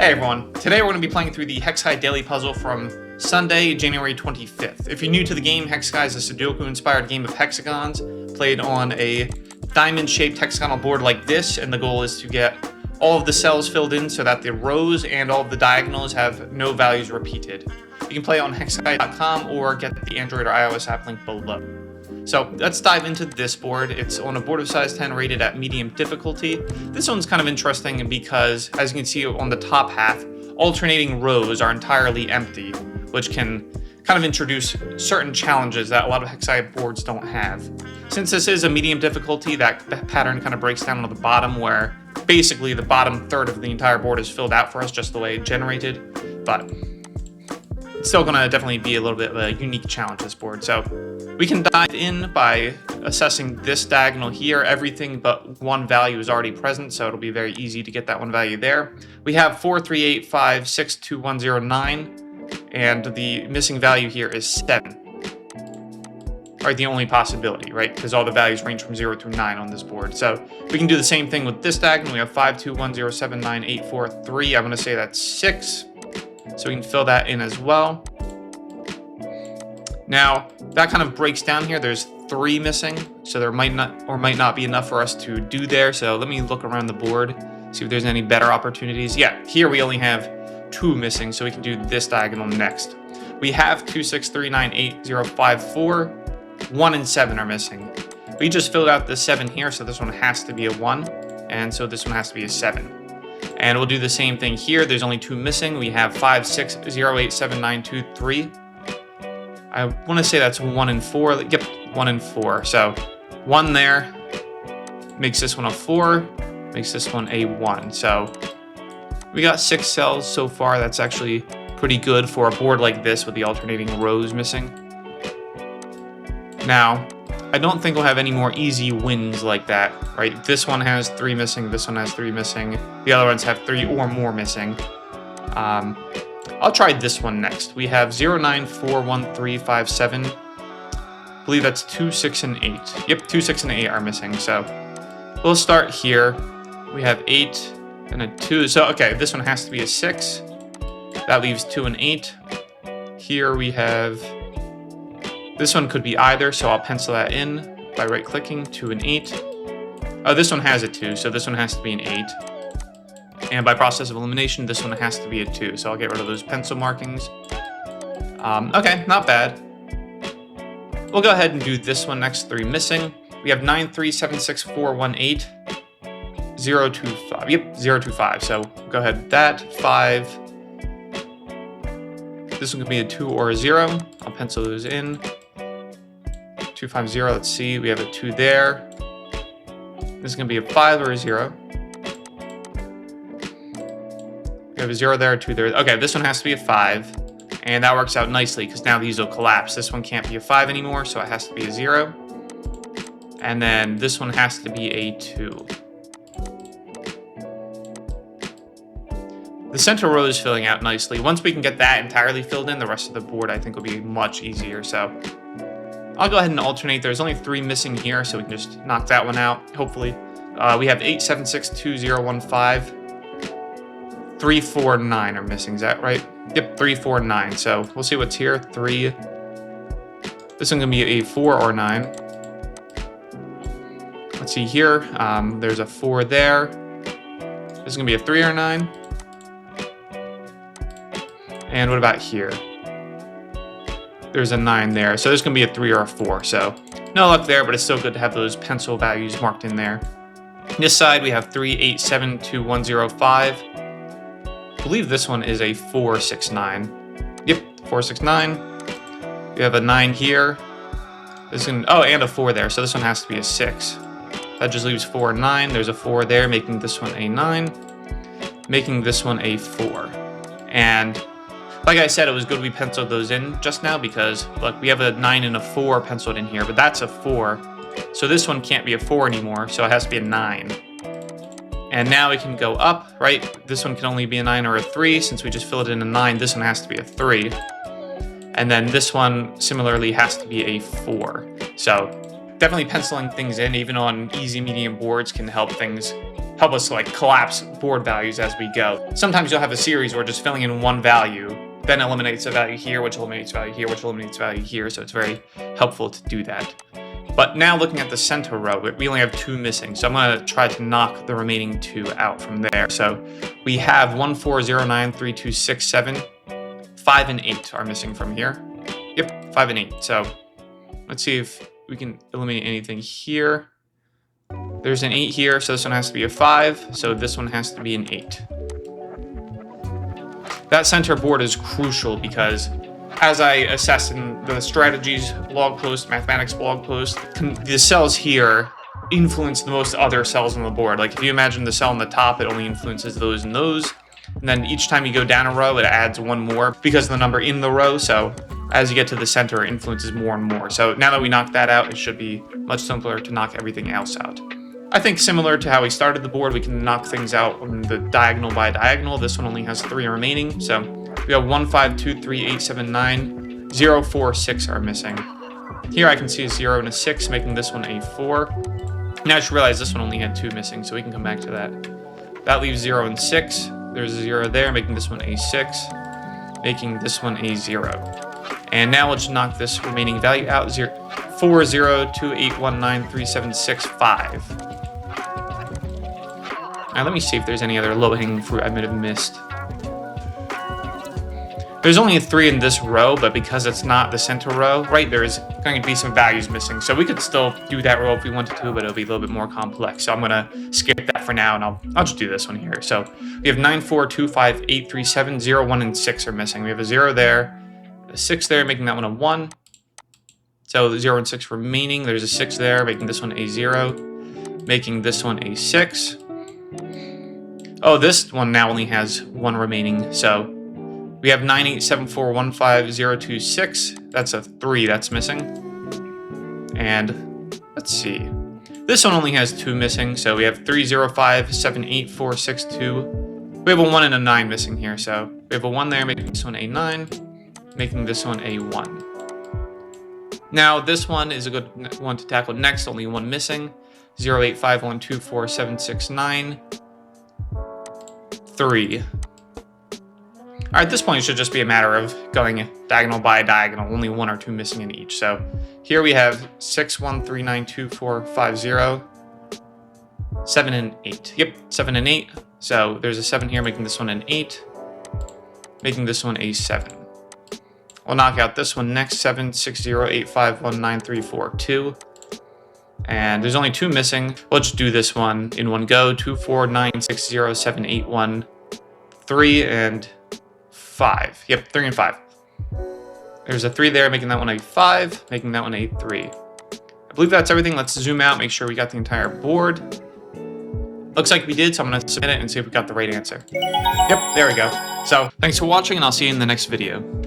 Hey everyone, today we're going to be playing through the Hexakai daily puzzle from Sunday, January 25th. If you're new to the game, Hexakai is a Sudoku-inspired game of hexagons played on a diamond-shaped hexagonal board like this, and the goal is to get all of the cells filled in so that the rows and all of the diagonals have no values repeated. You can play on hexakai.com or get the Android or iOS app link below. So let's dive into this board. It's on a board of size 10 rated at medium difficulty. This one's kind of interesting because, as you can see on the top half, alternating rows are entirely empty, which can kind of introduce certain challenges that a lot of Hexakai boards don't have. Since this is a medium difficulty, that pattern kind of breaks down on the bottom, where basically the bottom third of the entire board is filled out for us just the way it generated, but it's still going to definitely be a little bit of a unique challenge, this board. So we can dive in by assessing this diagonal here. Everything but one value is already present, so it'll be very easy to get that one value there. We have 4, 3, 8, 5, 6, 2, 1, 0, 9, and the missing value here is 7. Right, the only possibility, right? Because all the values range from 0 through 9 on this board. So we can do the same thing with this diagonal. We have 5, 2, 1, 0, 7, 9, 8, 4, 3. I'm going to say that's 6. So we can fill that in as well. Now, that kind of breaks down here. There's 3 missing, so there might not be enough for us to do there. So let me look around the board, see if there's any better opportunities. Yeah, here we only have 2 missing, so we can do this diagonal next. We have 2, 6, 3, 9, 8, 0, 5, 4. 1 and 7 are missing. We just filled out the 7 here, so this one has to be a 1, and so this one has to be a 7. And we'll do the same thing here. There's only 2 missing. We have 5, 6, 0, 8, 7, 9, 2, 3. I want to say that's 1 and 4. Yep, 1 and 4. So 1 there makes this one a 4, makes this one a 1. So we got 6 cells so far. That's actually pretty good for a board like this with the alternating rows missing. Now, I don't think we'll have any more easy wins like that, right? This one has 3 missing, this one has 3 missing, the other ones have 3 or more missing. I'll try this one next. We have 0, 9, 4, 1, 3, 5, 7. I believe that's 2, 6, and 8. Yep, 2, 6, and 8 are missing, so we'll start here. We have 8 and a 2, so okay, this one has to be a 6. That leaves 2 and 8. Here we have... This one could be either, so I'll pencil that in by right-clicking, 2 and 8. Oh, this one has a 2, so this one has to be an 8. And by process of elimination, this one has to be a 2, so I'll get rid of those pencil markings. Okay, not bad. We'll go ahead and do this one next, 3 missing. We have 9, 3, 7, 6, 4, 1, 8, 0, 2, 5. Yep, 0, 2, 5, so go ahead with that. 5. This one could be a 2 or a 0. I'll pencil those in. 2, 5, 0, let's see, we have a 2 there. This is going to be a 5 or a 0. We have a 0 there, a 2 there. Okay, this one has to be a 5. And that works out nicely because now these will collapse. This one can't be a 5 anymore, so it has to be a 0. And then this one has to be a 2. The center row is filling out nicely. Once we can get that entirely filled in, the rest of the board I think will be much easier. So I'll go ahead and alternate. There's only 3 missing here, so we can just knock that one out, hopefully. We have 8, 7, 6, 2, 0, 1, 5. 3, 4, 9 are missing, is that right? Yep, 3, 4, 9. So we'll see what's here. 3. This one's going to be a 4 or 9. Let's see here. There's a 4 there. This is going to be a 3 or 9. And what about here? There's a 9 there. So there's going to be a 3 or a 4. So no luck there, but it's still good to have those pencil values marked in there. This side, we have 3, 8, 7, 2, 1, 0, 5. I believe this one is a 4, 6, 9. Yep, 4, 6, 9. We have a 9 here. This can, oh, and a 4 there. So this one has to be a 6. That just leaves 4 and 9. There's a 4 there, making this one a 9. Making this one a 4. And like I said, it was good we penciled those in just now because, look, we have a 9 and a 4 penciled in here, but that's a 4. So this one can't be a 4 anymore, so it has to be a 9. And now we can go up, right? This one can only be a 9 or a 3. Since we just filled in a 9, this one has to be a 3. And then this one, similarly, has to be a 4. So definitely penciling things in, even on easy medium boards, can help us like collapse board values as we go. Sometimes you'll have a series where just filling in one value then eliminates a value here, which eliminates value here, which eliminates value here. So it's very helpful to do that. But now looking at the center row, we only have 2 missing. So I'm going to try to knock the remaining 2 out from there. So we have 1, 4, 0, 9, 3, 2, 6, 7, 5, and 8 are missing from here. Yep, 5 and 8. So let's see if we can eliminate anything here. There's an 8 here, so this one has to be a 5. So this one has to be an 8. That center board is crucial because as I assessed in the strategies blog post, mathematics blog post, the cells here influence the most other cells on the board. Like if you imagine the cell on the top, it only influences those and those. And then each time you go down a row, it adds 1 more because of the number in the row. So as you get to the center, it influences more and more. So now that we knocked that out, it should be much simpler to knock everything else out. I think similar to how we started the board, we can knock things out on the diagonal by diagonal. This one only has 3 remaining. So we have 1, 5, 2, 3, 8, 7, 9, 0, 4, 6 are missing. Here I can see a 0 and a 6, making this one a 4. Now I just realized this one only had 2 missing, so we can come back to that. That leaves 0 and 6. There's a 0 there, making this one a 6, making this one a 0. And now let's knock this remaining value out. 4, 0, 2, 8, 1, 9, 3, 7, 6, 5. Now let me see if there's any other low-hanging fruit I might have missed. There's only a 3 in this row, but because it's not the center row, right, there's going to be some values missing. So we could still do that row if we wanted to, but it'll be a little bit more complex. So I'm going to skip that for now, and I'll just do this one here. So we have 9, 4, 2, 5, 8, 3, 7, 0, 1, and 6 are missing. We have a 0 there, a 6 there, making that one a 1. So the 0 and 6 remaining. There's a 6 there, making this one a 0, making this one a 6. Oh, this one now only has 1 remaining. So we have 9, 8, 7, 4, 1, 5, 0, 2, 6. That's a 3 that's missing. And let's see. This one only has 2 missing. So we have 3, 0, 5, 7, 8, 4, 6, 2. We have a 1 and a 9 missing here. So we have a 1 there, making this one a 9, making this one a 1. Now this one is a good one to tackle next. Only 1 missing. 0, 8, 5, 1, 2, 4, 7, 6, 9. 3. At this point, it should just be a matter of going diagonal by diagonal, only 1 or 2 missing in each. So here we have 6, 1, 3, 9, 2, 4, 5, 0, 7, and 8. Yep, 7 and 8. So there's a 7 here, making this one an 8, making this one a 7. We'll knock out this one next. 7, 6, 0, 8, 5, 1, 9, 3, 4, 2. And there's only 2 missing. Let's just do this one in one go. 2, 4, 9, 6, 0, 7, 8, 1, 3, and 5. Yep, 3 and 5. There's a 3 there, making that one a 5, making that one a 3. I believe that's everything. Let's zoom out, make sure we got the entire board. Looks like we did, so I'm going to submit it and see if we got the right answer. Yep, there we go. So thanks for watching, and I'll see you in the next video.